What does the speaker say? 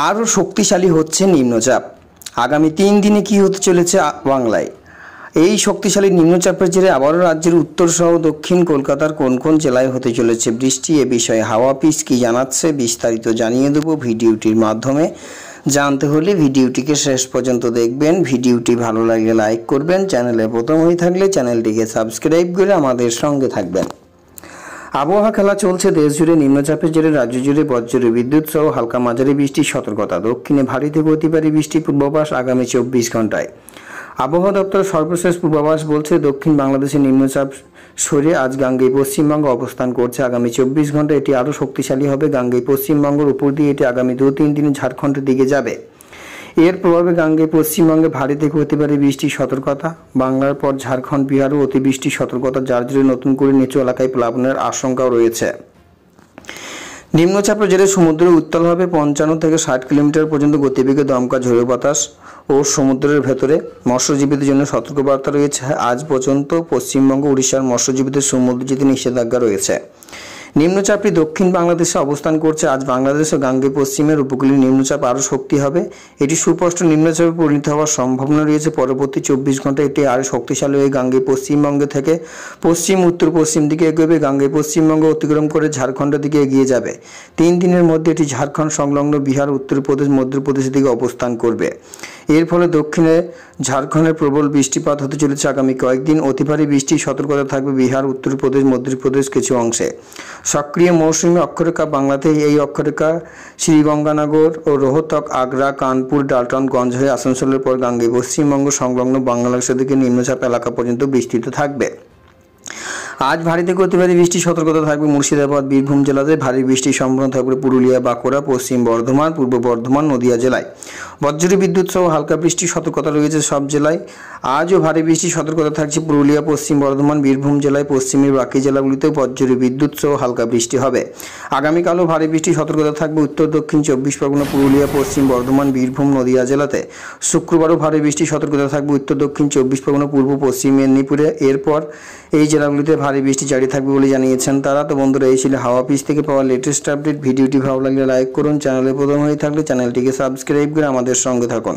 আরও শক্তিশালী হচ্ছে নিম্নচাপ। আগামী 3 দিনে কি হতে চলেছে বাংলায়? এই শক্তিশালী নিম্নচাপের জেরে আবারও রাজ্যের উত্তর সহ দক্ষিণ কলকাতার কোন কোন জেলায় হতে চলেছে বৃষ্টি, এ বিষয়ে হাওয়া অফিস কি জানাচ্ছে বিস্তারিত জানিয়ে দেবো ভিডিওটির মাধ্যমে। জানতে হলে ভিডিওটিকে শেষ পর্যন্ত দেখবেন। ভিডিওটি ভালো লাগলে লাইক করবেন, চ্যানেলে প্রথম হয়ে থাকলে চ্যানেলটিকে সাবস্ক্রাইব করে আমাদের সঙ্গে থাকবেন। আবহাওয়া খেলা চলছে দেশ জুড়ে। নিম্নচাপের জেরে রাজ্য জুড়ে বজ্র বিদ্যুৎ সহ হালকা মাঝারি বৃষ্টির সতর্কতা। দক্ষিণে ভারী থেকে অতি ভারী বৃষ্টির পূর্বাভাস আগামী 24 ঘন্টায়। আবহাওয়া দপ্তরের সর্বশেষ পূর্বাভাস বলছে, দক্ষিণ বাংলাদেশের নিম্নচাপ সরে আজ গাঙ্গেয় পশ্চিমবঙ্গ অবস্থান করছে। আগামী 24 ঘন্টায় এটি আরও শক্তিশালী হবে। গাঙ্গেয় পশ্চিমবঙ্গের উপর দিয়ে এটি আগামী 2-3 দিনে ঝাড়খণ্ডের দিকে যাবে। এর প্রভাবে গাঙ্গেয় পশ্চিমবঙ্গে ভারী থেকে অতি ভারী বৃষ্টির সতর্কতা। বাংলার পর ঝাড়খণ্ড, বিহারও অতিবৃষ্টির সতর্কতা, যার জেরে নতুন করে নিচু এলাকায় প্লাবনের আশঙ্কাও রয়েছে। নিম্নচাপের জেরে সমুদ্রের উত্তাল হবে 55 থেকে 60 কিলোমিটার পর্যন্ত গতিবেগে দমকা ঝোড়ো বাতাস ও সমুদ্রের ভেতরে মৎস্যজীবীদের জন্য সতর্কবার্তা রয়েছে। আজ পর্যন্ত পশ্চিমবঙ্গ, উড়িষ্যার মৎস্যজীবীদের সমুদ্রে যেতে নিষেধাজ্ঞা রয়েছে। নিম্নচাপটি দক্ষিণ বাংলাদেশে অবস্থান করছে। আজ বাংলাদেশ ও গাঙ্গেয় পশ্চিমের উপকূলীয় নিম্নচাপ আরও শক্তি হবে। এটি সুস্পষ্ট নিম্নচাপে পরিণত হওয়ার সম্ভাবনা রয়েছে। পরবর্তী 24 ঘন্টায় এটি আরও শক্তিশালী হয়ে গাঙ্গেয় পশ্চিমবঙ্গ থেকে পশ্চিম উত্তর পশ্চিম দিকে এগোবে। গাঙ্গেয় পশ্চিমবঙ্গ অতিক্রম করে ঝাড়খণ্ডের দিকে এগিয়ে যাবে। 3 দিনের মধ্যে এটি ঝাড়খণ্ড সংলগ্ন বিহার, উত্তরপ্রদেশ, মধ্যপ্রদেশের দিকে অবস্থান করবে। এর ফলে দক্ষিণে ঝাড়খণ্ডে প্রবল বৃষ্টিপাত হতে চলেছে। আগামী কয়েকদিন অতি ভারী বৃষ্টির সতর্কতা থাকবে বিহার, উত্তরপ্রদেশ, মধ্যপ্রদেশ কিছু অংশে। সক্রিয় মৌসুমী অক্ষরেখা বাংলাতে। এই অক্ষরেখা শ্রীগঙ্গানগর ও রোহতক, আগ্রা, কানপুর, ডালটনগঞ্জ হয়ে আসানসোলের পর গাঙ্গেয় পশ্চিমবঙ্গ সংলগ্ন বাংলাদেশের দিকে নিম্নচাপ এলাকা পর্যন্ত বিস্তৃত থাকবে। আজ ভারী থেকে অতি ভারী বৃষ্টির সতর্কতা থাকবে মুর্শিদাবাদ, বীরভূম জেলাতে। ভারী বৃষ্টির সম্ভাবনা থাকবে পুরুলিয়া, বাঁকুড়া, পশ্চিম বর্ধমান, পূর্ব বর্ধমান, নদিয়া জেলায়। বজ্র বিদ্যুৎ সহ হালকা বৃষ্টির সতর্কতা রয়েছে সব জেলায়। আজও ভারী বৃষ্টির সতর্কতা থাকছে পুরুলিয়া, পশ্চিম বর্ধমান, বীরভূম জেলায়। পশ্চিমের বাকি জেলাগুলিতেও বজ্র বিদ্যুৎ সহ হালকা বৃষ্টি হবে। আগামীকালও ভারী বৃষ্টির সতর্কতা থাকবে উত্তর দক্ষিণ 24 পরগনা, পুরুলিয়া, পশ্চিম বর্ধমান, বীরভূম, নদিয়া জেলাতে। শুক্রবারও ভারী বৃষ্টির সতর্কতা থাকবে উত্তর দক্ষিণ 24 পরগনা, পূর্ব পশ্চিম মেদিনীপুরে। এরপর এই জেলাগুলিতে ভারী বৃষ্টি জারি থাকবে বলে জানিয়েছেন তারা। তো বন্ধুরা, এই ছিল হাওয়া অফিস থেকে পাওয়া লেটেস্ট আপডেট। ভিডিওটি ভালো লাগলে লাইক করুন, চ্যানেলে প্রথম হয়ে থাকলে চ্যানেলটিকে সাবস্ক্রাইব করে আমাদের সঙ্গে থাকুন।